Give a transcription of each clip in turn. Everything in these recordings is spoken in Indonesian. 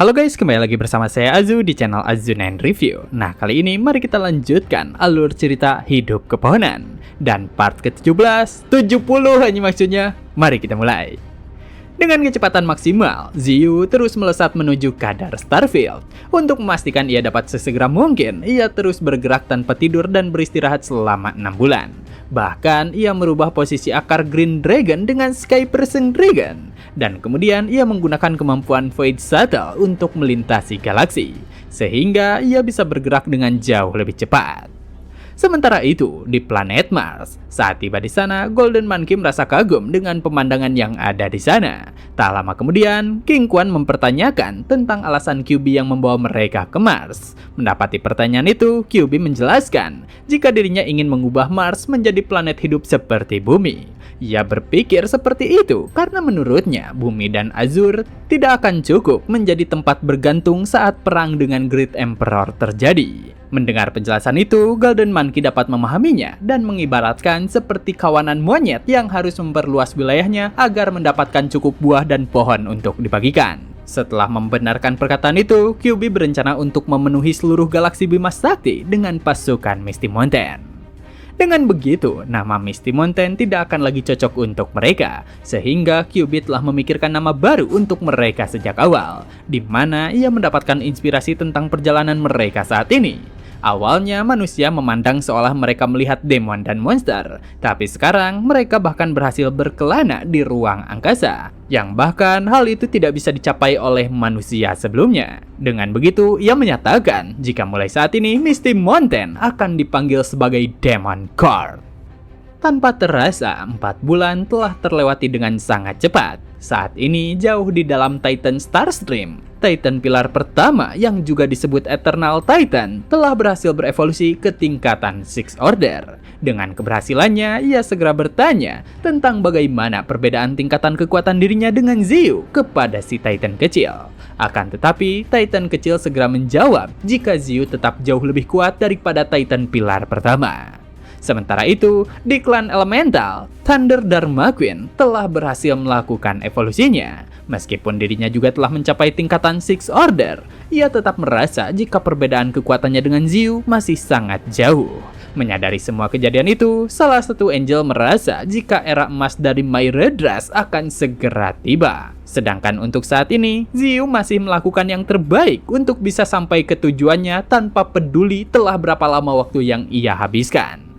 Halo guys, kembali lagi bersama saya Azu di channel Azu9 Review. Nah, kali ini mari kita lanjutkan alur cerita Hidup Kepohonan. Dan part ke-17, 70 hanya maksudnya. Mari kita mulai. Dengan kecepatan maksimal, Ziyu terus melesat menuju kadar Starfield. Untuk memastikan ia dapat sesegera mungkin, ia terus bergerak tanpa tidur dan beristirahat selama 6 bulan. Bahkan, ia merubah posisi akar Green Dragon dengan Sky Piercing Dragon. Dan kemudian ia menggunakan kemampuan Void Shuttle untuk melintasi galaksi, sehingga ia bisa bergerak dengan jauh lebih cepat. Sementara itu, di planet Mars, saat tiba di sana, Golden Monkey merasa kagum dengan pemandangan yang ada di sana. Tak lama kemudian, King Quan mempertanyakan tentang alasan QB yang membawa mereka ke Mars. Mendapati pertanyaan itu, QB menjelaskan jika dirinya ingin mengubah Mars menjadi planet hidup seperti bumi. Ia berpikir seperti itu karena menurutnya Bumi dan Azure tidak akan cukup menjadi tempat bergantung saat perang dengan Great Emperor terjadi. Mendengar penjelasan itu, Golden Monkey dapat memahaminya dan mengibaratkan seperti kawanan monyet yang harus memperluas wilayahnya agar mendapatkan cukup buah dan pohon untuk dibagikan. Setelah membenarkan perkataan itu, QB berencana untuk memenuhi seluruh galaksi Bima Sakti dengan pasukan Misty Mountain. Dengan begitu, nama Misty Mountain tidak akan lagi cocok untuk mereka, sehingga QB telah memikirkan nama baru untuk mereka sejak awal, di mana ia mendapatkan inspirasi tentang perjalanan mereka saat ini. Awalnya manusia memandang seolah mereka melihat demon dan monster, tapi sekarang mereka bahkan berhasil berkelana di ruang angkasa, yang bahkan hal itu tidak bisa dicapai oleh manusia sebelumnya. Dengan begitu, ia menyatakan jika mulai saat ini Misty Mountain akan dipanggil sebagai Demon Court. Tanpa terasa, 4 bulan telah terlewati dengan sangat cepat. Saat ini jauh di dalam Titan Starstream, Titan pilar pertama yang juga disebut Eternal Titan telah berhasil berevolusi ke tingkatan Sixth Order. Dengan keberhasilannya, ia segera bertanya tentang bagaimana perbedaan tingkatan kekuatan dirinya dengan Ziyu kepada si Titan kecil. Akan tetapi, Titan kecil segera menjawab jika Ziyu tetap jauh lebih kuat daripada Titan pilar pertama. Sementara itu, di klan elemental, Thunder Dharma Queen telah berhasil melakukan evolusinya. Meskipun dirinya juga telah mencapai tingkatan Sixth Order, ia tetap merasa jika perbedaan kekuatannya dengan Ziyu masih sangat jauh. Menyadari semua kejadian itu, salah satu Angel merasa jika era emas dari Myredras akan segera tiba. Sedangkan untuk saat ini, Ziyu masih melakukan yang terbaik untuk bisa sampai ke tujuannya tanpa peduli telah berapa lama waktu yang ia habiskan.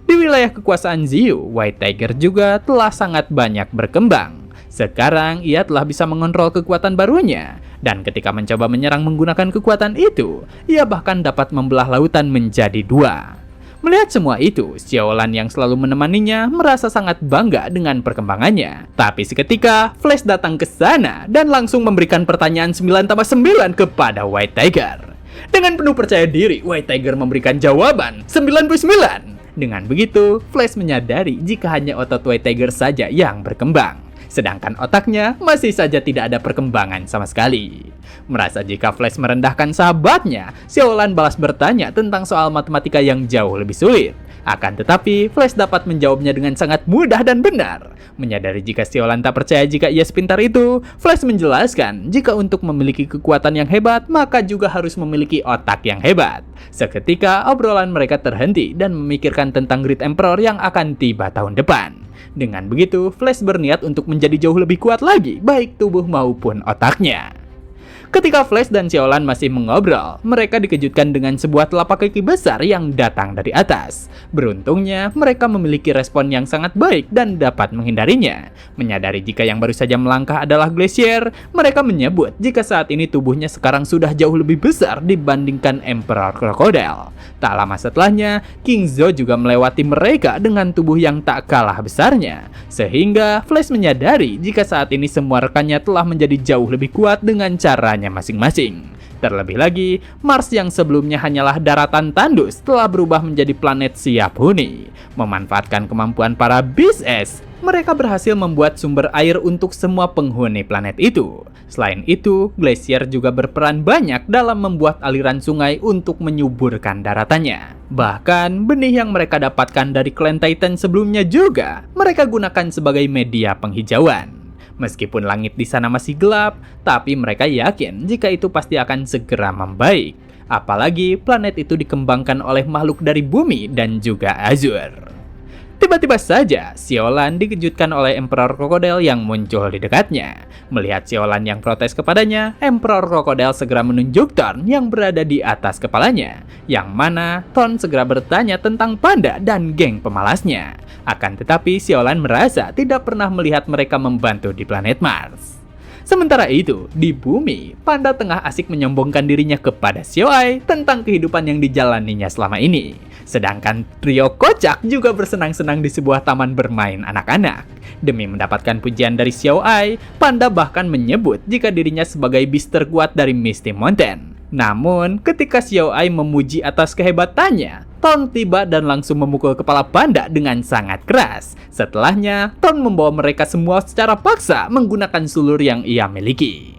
Di wilayah kekuasaan Ziyu, White Tiger juga telah sangat banyak berkembang. Sekarang ia telah bisa mengontrol kekuatan barunya, dan ketika mencoba menyerang menggunakan kekuatan itu, ia bahkan dapat membelah lautan menjadi 2. Melihat semua itu, Xiaolan yang selalu menemaninya merasa sangat bangga dengan perkembangannya. Tapi seketika, Flash datang ke sana dan langsung memberikan pertanyaan 9+9 kepada White Tiger. Dengan penuh percaya diri, White Tiger memberikan jawaban 99. Dengan begitu, Flash menyadari jika hanya otot White Tiger saja yang berkembang, sedangkan otaknya masih saja tidak ada perkembangan sama sekali. Merasa jika Flash merendahkan sahabatnya, Xiaolan balas bertanya tentang soal matematika yang jauh lebih sulit. Akan tetapi, Flash dapat menjawabnya dengan sangat mudah dan benar. Menyadari jika Xiaolan tak percaya jika ia sepintar itu, Flash menjelaskan jika untuk memiliki kekuatan yang hebat, maka juga harus memiliki otak yang hebat. Seketika, obrolan mereka terhenti dan memikirkan tentang Great Emperor yang akan tiba tahun depan. Dengan begitu, Flash berniat untuk menjadi jauh lebih kuat lagi, baik tubuh maupun otaknya. Ketika Flash dan Xiaolan masih mengobrol, mereka dikejutkan dengan sebuah telapak kaki besar yang datang dari atas. Beruntungnya, mereka memiliki respon yang sangat baik dan dapat menghindarinya. Menyadari jika yang baru saja melangkah adalah Glacier, mereka menyebut jika saat ini tubuhnya sekarang sudah jauh lebih besar dibandingkan Emperor Crocodile. Tak lama setelahnya, King Zhou juga melewati mereka dengan tubuh yang tak kalah besarnya. Sehingga Flash menyadari jika saat ini semua rekannya telah menjadi jauh lebih kuat dengan caranya masing-masing. Terlebih lagi, Mars yang sebelumnya hanyalah daratan tandus telah berubah menjadi planet siap huni. Memanfaatkan kemampuan para Beast S, mereka berhasil membuat sumber air untuk semua penghuni planet itu. Selain itu, Glacier juga berperan banyak dalam membuat aliran sungai untuk menyuburkan daratannya. Bahkan, benih yang mereka dapatkan dari klan Titan sebelumnya juga mereka gunakan sebagai media penghijauan. Meskipun langit di sana masih gelap, tapi mereka yakin jika itu pasti akan segera membaik. Apalagi planet itu dikembangkan oleh makhluk dari bumi dan juga Azure. Tiba-tiba saja, Siolan dikejutkan oleh Emperor Crocodile yang muncul di dekatnya. Melihat Siolan yang protes kepadanya, Emperor Crocodile segera menunjuk Thorn yang berada di atas kepalanya. Yang mana Thorn segera bertanya tentang panda dan geng pemalasnya. Akan tetapi Siolan merasa tidak pernah melihat mereka membantu di planet Mars. Sementara itu, di bumi, panda tengah asik menyombongkan dirinya kepada Xiaoai tentang kehidupan yang dijalaninya selama ini. Sedangkan trio kocak juga bersenang-senang di sebuah taman bermain anak-anak. Demi mendapatkan pujian dari Xiaoai, panda bahkan menyebut jika dirinya sebagai bis terkuat dari Misty Mountain. Namun, ketika Xiaoai memuji atas kehebatannya, Thorn tiba dan langsung memukul kepala panda dengan sangat keras. Setelahnya, Thorn membawa mereka semua secara paksa menggunakan sulur yang ia miliki.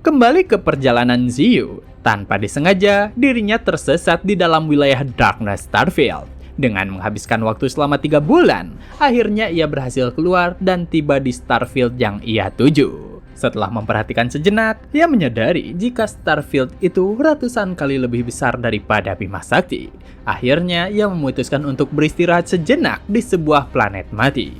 Kembali ke perjalanan Xiu, tanpa disengaja dirinya tersesat di dalam wilayah Darkness Starfield. Dengan menghabiskan waktu selama 3 bulan, akhirnya ia berhasil keluar dan tiba di Starfield yang ia tuju. Setelah memperhatikan sejenak, ia menyadari jika Starfield itu ratusan kali lebih besar daripada Bima Sakti. Akhirnya, ia memutuskan untuk beristirahat sejenak di sebuah planet mati.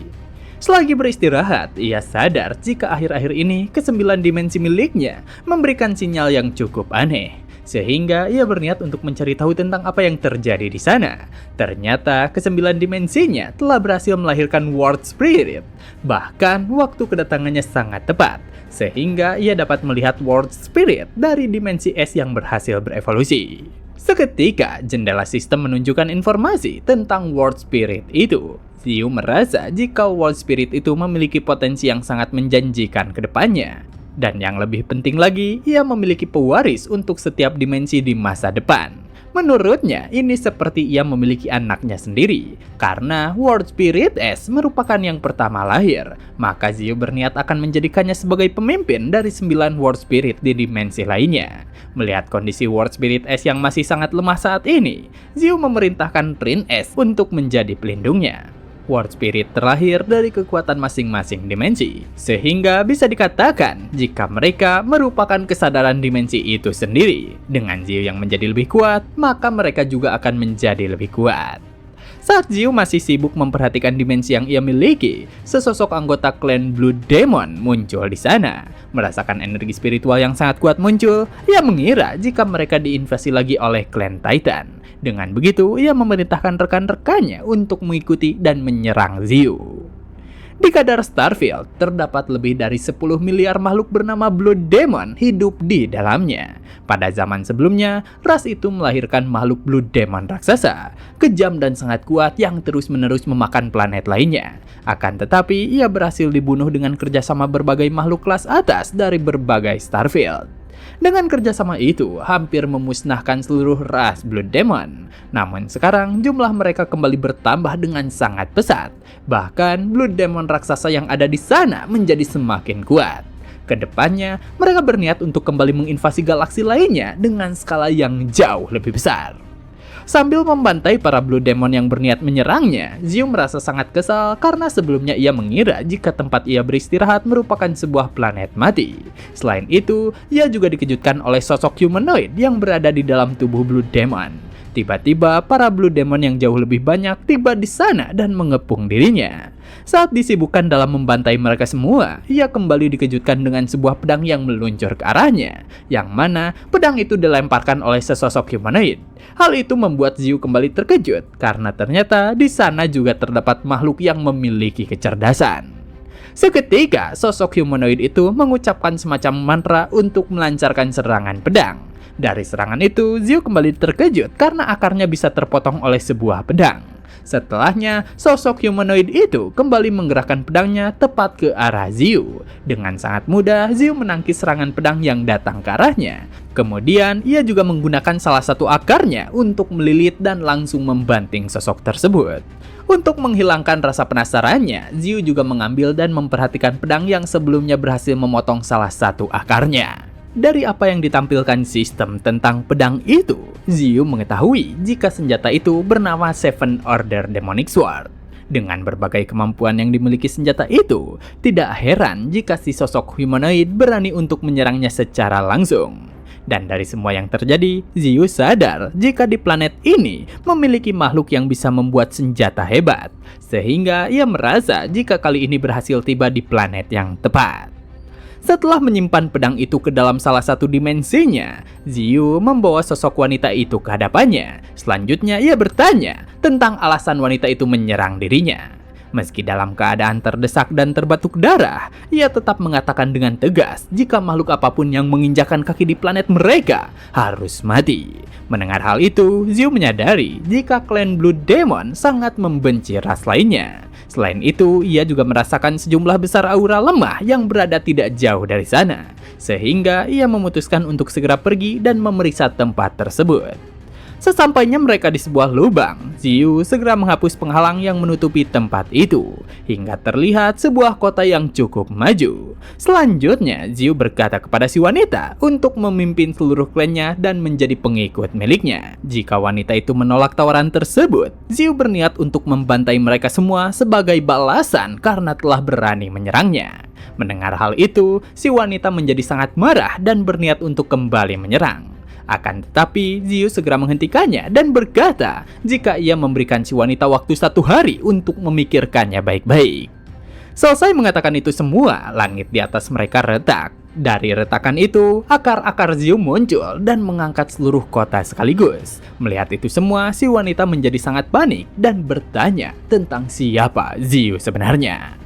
Selagi beristirahat, ia sadar jika akhir-akhir ini ke-9 dimensi miliknya memberikan sinyal yang cukup aneh. Sehingga ia berniat untuk mencari tahu tentang apa yang terjadi di sana. Ternyata ke-9 dimensinya telah berhasil melahirkan World Spirit. Bahkan waktu kedatangannya sangat tepat, sehingga ia dapat melihat World Spirit dari dimensi es yang berhasil berevolusi. Seketika, jendela sistem menunjukkan informasi tentang World Spirit itu. Xiu merasa jika World Spirit itu memiliki potensi yang sangat menjanjikan ke depannya. Dan yang lebih penting lagi, ia memiliki pewaris untuk setiap dimensi di masa depan. Menurutnya, ini seperti ia memiliki anaknya sendiri. Karena World Spirit S merupakan yang pertama lahir, maka Xiu berniat akan menjadikannya sebagai pemimpin dari 9 World Spirit di dimensi lainnya. Melihat kondisi World Spirit S yang masih sangat lemah saat ini, Xiu memerintahkan Prince S untuk menjadi pelindungnya. World Spirit terlahir dari kekuatan masing-masing dimensi, sehingga bisa dikatakan jika mereka merupakan kesadaran dimensi itu sendiri. Dengan Xiu yang menjadi lebih kuat, maka mereka juga akan menjadi lebih kuat. Saat Xiu masih sibuk memperhatikan dimensi yang ia miliki, sesosok anggota klan Blue Demon muncul di sana. Merasakan energi spiritual yang sangat kuat muncul, ia mengira jika mereka diinvasi lagi oleh klan Titan. Dengan begitu, ia memerintahkan rekan-rekannya untuk mengikuti dan menyerang Xiu. Di kadar Starfield, terdapat lebih dari 10 miliar makhluk bernama Blue Demon hidup di dalamnya. Pada zaman sebelumnya, ras itu melahirkan makhluk Blue Demon raksasa, kejam dan sangat kuat yang terus-menerus memakan planet lainnya. Akan tetapi, ia berhasil dibunuh dengan kerjasama berbagai makhluk kelas atas dari berbagai Starfield. Dengan kerjasama itu, hampir memusnahkan seluruh ras Blue Demon. Namun sekarang, jumlah mereka kembali bertambah dengan sangat pesat. Bahkan, Blue Demon raksasa yang ada di sana menjadi semakin kuat. Kedepannya, mereka berniat untuk kembali menginvasi galaksi lainnya dengan skala yang jauh lebih besar. Sambil membantai para Blue Demon yang berniat menyerangnya, Xiu merasa sangat kesal karena sebelumnya ia mengira jika tempat ia beristirahat merupakan sebuah planet mati. Selain itu, ia juga dikejutkan oleh sosok humanoid yang berada di dalam tubuh Blue Demon. Tiba-tiba, para Blue Demon yang jauh lebih banyak tiba di sana dan mengepung dirinya. Saat disibukkan dalam membantai mereka semua, ia kembali dikejutkan dengan sebuah pedang yang meluncur ke arahnya, yang mana pedang itu dilemparkan oleh sesosok humanoid. Hal itu membuat Xiu kembali terkejut, karena ternyata di sana juga terdapat makhluk yang memiliki kecerdasan. Seketika, sosok humanoid itu mengucapkan semacam mantra untuk melancarkan serangan pedang. Dari serangan itu, Xiu kembali terkejut karena akarnya bisa terpotong oleh sebuah pedang. Setelahnya, sosok humanoid itu kembali menggerakkan pedangnya tepat ke arah Xiu. Dengan sangat mudah, Xiu menangkis serangan pedang yang datang ke arahnya. Kemudian, ia juga menggunakan salah satu akarnya untuk melilit dan langsung membanting sosok tersebut. Untuk menghilangkan rasa penasarannya, Xiu juga mengambil dan memperhatikan pedang yang sebelumnya berhasil memotong salah satu akarnya. Dari apa yang ditampilkan sistem tentang pedang itu, Xiu mengetahui jika senjata itu bernama Seven Order Demonic Sword. Dengan berbagai kemampuan yang dimiliki senjata itu, tidak heran jika si sosok humanoid berani untuk menyerangnya secara langsung. Dan dari semua yang terjadi, Zeus sadar jika di planet ini memiliki makhluk yang bisa membuat senjata hebat, sehingga ia merasa jika kali ini berhasil tiba di planet yang tepat. Setelah menyimpan pedang itu ke dalam salah satu dimensinya, Zeus membawa sosok wanita itu ke hadapannya. Selanjutnya ia bertanya tentang alasan wanita itu menyerang dirinya. Meski dalam keadaan terdesak dan terbatuk darah, ia tetap mengatakan dengan tegas jika makhluk apapun yang menginjakan kaki di planet mereka harus mati. Mendengar hal itu, Zeus menyadari jika klan Blood Demon sangat membenci ras lainnya. Selain itu, ia juga merasakan sejumlah besar aura lemah yang berada tidak jauh dari sana. Sehingga ia memutuskan untuk segera pergi dan memeriksa tempat tersebut. Sesampainya mereka di sebuah lubang, Zeus segera menghapus penghalang yang menutupi tempat itu, hingga terlihat sebuah kota yang cukup maju. Selanjutnya, Zeus berkata kepada si wanita untuk memimpin seluruh klannya dan menjadi pengikut miliknya. Jika wanita itu menolak tawaran tersebut, Zeus berniat untuk membantai mereka semua sebagai balasan karena telah berani menyerangnya. Mendengar hal itu, si wanita menjadi sangat marah dan berniat untuk kembali menyerang. Akan tetapi, Zeus segera menghentikannya dan berkata jika ia memberikan si wanita waktu 1 hari untuk memikirkannya baik-baik. Selesai mengatakan itu semua, langit di atas mereka retak. Dari retakan itu, akar-akar Zeus muncul dan mengangkat seluruh kota sekaligus. Melihat itu semua, si wanita menjadi sangat panik dan bertanya tentang siapa Zeus sebenarnya.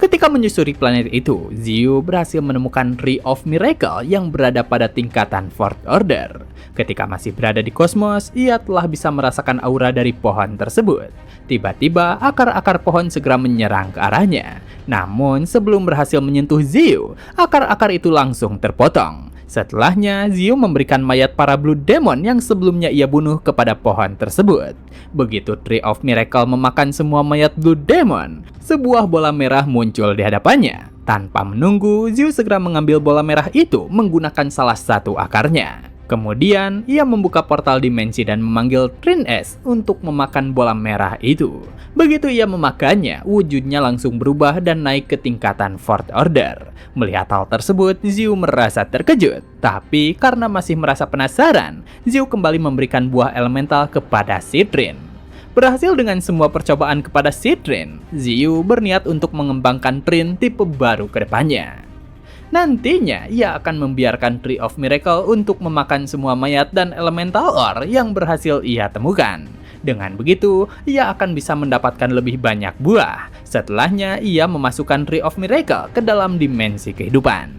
Ketika menyusuri planet itu, Zeus berhasil menemukan Tree of Miracle yang berada pada tingkatan Fourth Order. Ketika masih berada di kosmos, ia telah bisa merasakan aura dari pohon tersebut. Tiba-tiba, akar-akar pohon segera menyerang ke arahnya. Namun, sebelum berhasil menyentuh Zeus, akar-akar itu langsung terpotong. Setelahnya, Zeus memberikan mayat para Blood Demon yang sebelumnya ia bunuh kepada pohon tersebut. Begitu Tree of Miracle memakan semua mayat Blood Demon, sebuah bola merah muncul di hadapannya. Tanpa menunggu, Zeus segera mengambil bola merah itu menggunakan salah satu akarnya. Kemudian, ia membuka portal dimensi dan memanggil Trin-S untuk memakan bola merah itu. Begitu ia memakannya, wujudnya langsung berubah dan naik ke tingkatan Fourth Order. Melihat hal tersebut, Zeus merasa terkejut. Tapi karena masih merasa penasaran, Zeus kembali memberikan buah elemental kepada Trin. Berhasil dengan semua percobaan kepada Trin, Zeus berniat untuk mengembangkan Trin tipe baru ke depannya. Nantinya, ia akan membiarkan Tree of Miracle untuk memakan semua mayat dan elemental ore yang berhasil ia temukan. Dengan begitu, ia akan bisa mendapatkan lebih banyak buah. Setelahnya, ia memasukkan Tree of Miracle ke dalam dimensi kehidupan.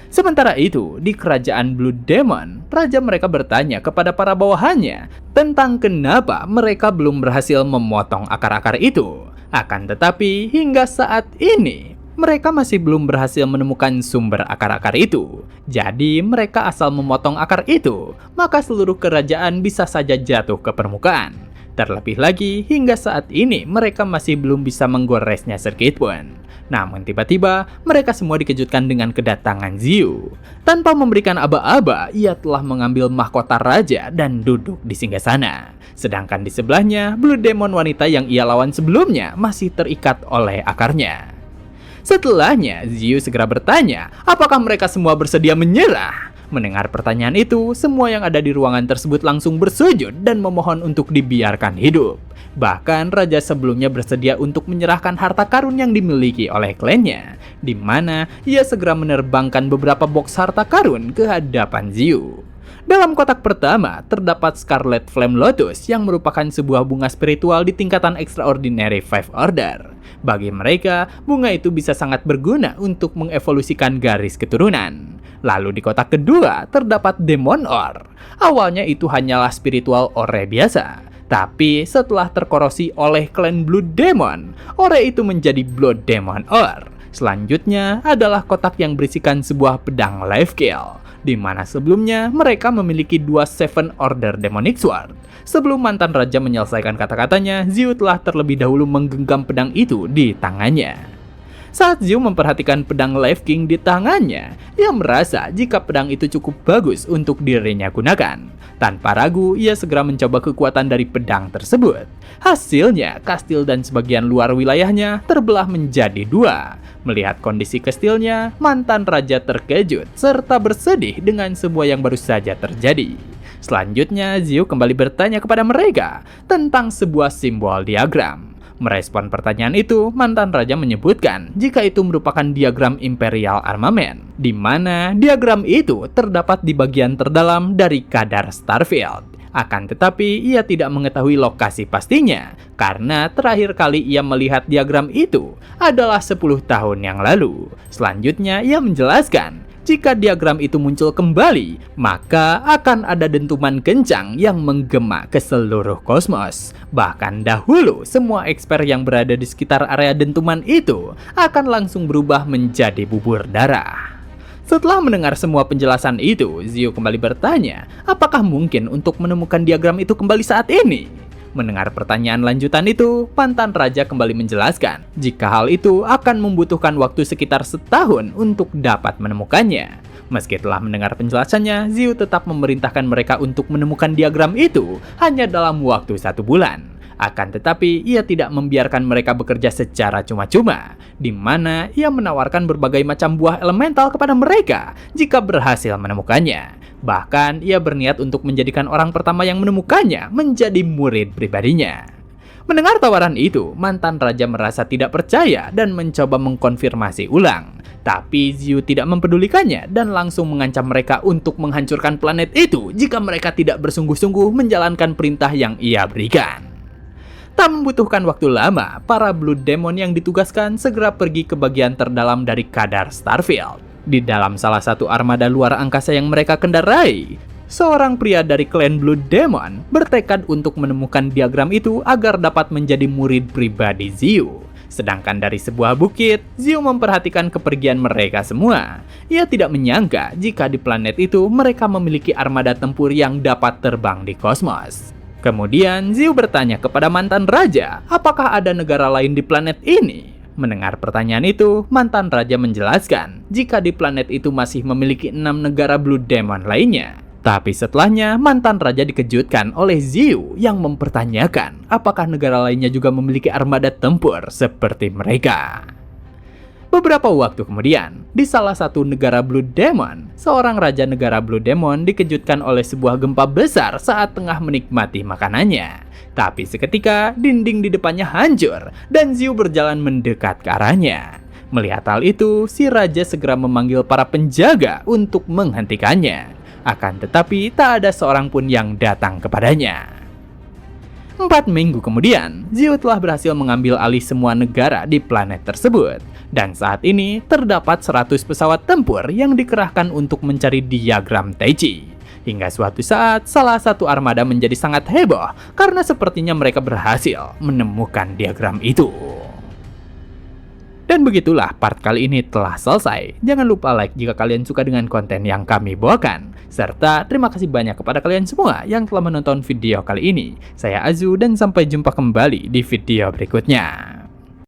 Sementara itu, di kerajaan Blood Demon, raja mereka bertanya kepada para bawahannya tentang kenapa mereka belum berhasil memotong akar-akar itu. Akan tetapi, hingga saat ini, mereka masih belum berhasil menemukan sumber akar-akar itu. Jadi mereka asal memotong akar itu, maka seluruh kerajaan bisa saja jatuh ke permukaan. Terlebih lagi, hingga saat ini mereka masih belum bisa menggoresnya sedikitpun. Namun tiba-tiba, mereka semua dikejutkan dengan kedatangan Zeus. Tanpa memberikan aba-aba, ia telah mengambil mahkota raja dan duduk di singgasana. Sedangkan di sebelahnya, Blood Demon wanita yang ia lawan sebelumnya masih terikat oleh akarnya. Setelahnya, Zeus segera bertanya, apakah mereka semua bersedia menyerah? Mendengar pertanyaan itu, semua yang ada di ruangan tersebut langsung bersujud dan memohon untuk dibiarkan hidup. Bahkan, raja sebelumnya bersedia untuk menyerahkan harta karun yang dimiliki oleh klannya, di mana ia segera menerbangkan beberapa box harta karun ke hadapan Zeus. Dalam kotak pertama, terdapat Scarlet Flame Lotus yang merupakan sebuah bunga spiritual di tingkatan Extraordinary Five Order. Bagi mereka, bunga itu bisa sangat berguna untuk mengevolusikan garis keturunan. Lalu di kotak kedua, terdapat Demon Ore. Awalnya itu hanyalah spiritual ore biasa. Tapi setelah terkorosi oleh klan Blood Demon, ore itu menjadi Blood Demon Ore. Selanjutnya adalah kotak yang berisikan sebuah pedang Life Kill, di mana sebelumnya mereka memiliki 2 Seven Order Demonic Sword. Sebelum mantan raja menyelesaikan kata-katanya, Zeus telah terlebih dahulu menggenggam pedang itu di tangannya. Saat Zhu memperhatikan pedang Life King di tangannya, ia merasa jika pedang itu cukup bagus untuk dirinya gunakan. Tanpa ragu, ia segera mencoba kekuatan dari pedang tersebut. Hasilnya, kastil dan sebagian luar wilayahnya terbelah menjadi dua. Melihat kondisi kastilnya, mantan raja terkejut serta bersedih dengan semua yang baru saja terjadi. Selanjutnya, Zhu kembali bertanya kepada mereka tentang sebuah simbol diagram. Merespon pertanyaan itu, mantan raja menyebutkan jika itu merupakan diagram Imperial Armament, di mana diagram itu terdapat di bagian terdalam dari kadar Starfield. Akan tetapi, ia tidak mengetahui lokasi pastinya, karena terakhir kali ia melihat diagram itu adalah 10 tahun yang lalu. Selanjutnya, ia menjelaskan, jika diagram itu muncul kembali, maka akan ada dentuman kencang yang menggema ke seluruh kosmos. Bahkan dahulu, semua expert yang berada di sekitar area dentuman itu akan langsung berubah menjadi bubur darah. Setelah mendengar semua penjelasan itu, Zhu kembali bertanya, apakah mungkin untuk menemukan diagram itu kembali saat ini? Mendengar pertanyaan lanjutan itu, mantan raja kembali menjelaskan jika hal itu akan membutuhkan waktu sekitar setahun untuk dapat menemukannya. Meski telah mendengar penjelasannya, Zhu tetap memerintahkan mereka untuk menemukan diagram itu hanya dalam waktu 1 bulan. Akan tetapi, ia tidak membiarkan mereka bekerja secara cuma-cuma, di mana ia menawarkan berbagai macam buah elemental kepada mereka jika berhasil menemukannya. Bahkan, ia berniat untuk menjadikan orang pertama yang menemukannya menjadi murid pribadinya. Mendengar tawaran itu, mantan raja merasa tidak percaya dan mencoba mengkonfirmasi ulang. Tapi Zhu tidak mempedulikannya dan langsung mengancam mereka untuk menghancurkan planet itu jika mereka tidak bersungguh-sungguh menjalankan perintah yang ia berikan. Tak membutuhkan waktu lama, para Blood Demon yang ditugaskan segera pergi ke bagian terdalam dari kadar Starfield. Di dalam salah satu armada luar angkasa yang mereka kendarai, seorang pria dari klan Blood Demon bertekad untuk menemukan diagram itu agar dapat menjadi murid pribadi Zhu. Sedangkan dari sebuah bukit, Zhu memperhatikan kepergian mereka semua. Ia tidak menyangka jika di planet itu mereka memiliki armada tempur yang dapat terbang di kosmos. Kemudian Zhu bertanya kepada mantan raja, apakah ada negara lain di planet ini? Mendengar pertanyaan itu, mantan raja menjelaskan jika di planet itu masih memiliki 6 negara Blood Demon lainnya. Tapi setelahnya, mantan raja dikejutkan oleh Zhu yang mempertanyakan apakah negara lainnya juga memiliki armada tempur seperti mereka. Beberapa waktu kemudian, di salah satu negara Blood Demon, seorang raja negara Blood Demon dikejutkan oleh sebuah gempa besar saat tengah menikmati makanannya. Tapi seketika, dinding di depannya hancur dan Zhu berjalan mendekat ke arahnya. Melihat hal itu, si raja segera memanggil para penjaga untuk menghentikannya. Akan tetapi, tak ada seorang pun yang datang kepadanya. 4 minggu kemudian, Zhu telah berhasil mengambil alih semua negara di planet tersebut. Dan saat ini, terdapat 100 pesawat tempur yang dikerahkan untuk mencari diagram Taichi. Hingga suatu saat, salah satu armada menjadi sangat heboh karena sepertinya mereka berhasil menemukan diagram itu. Dan begitulah part kali ini telah selesai. Jangan lupa like jika kalian suka dengan konten yang kami bawakan. Serta terima kasih banyak kepada kalian semua yang telah menonton video kali ini. Saya Azu dan sampai jumpa kembali di video berikutnya.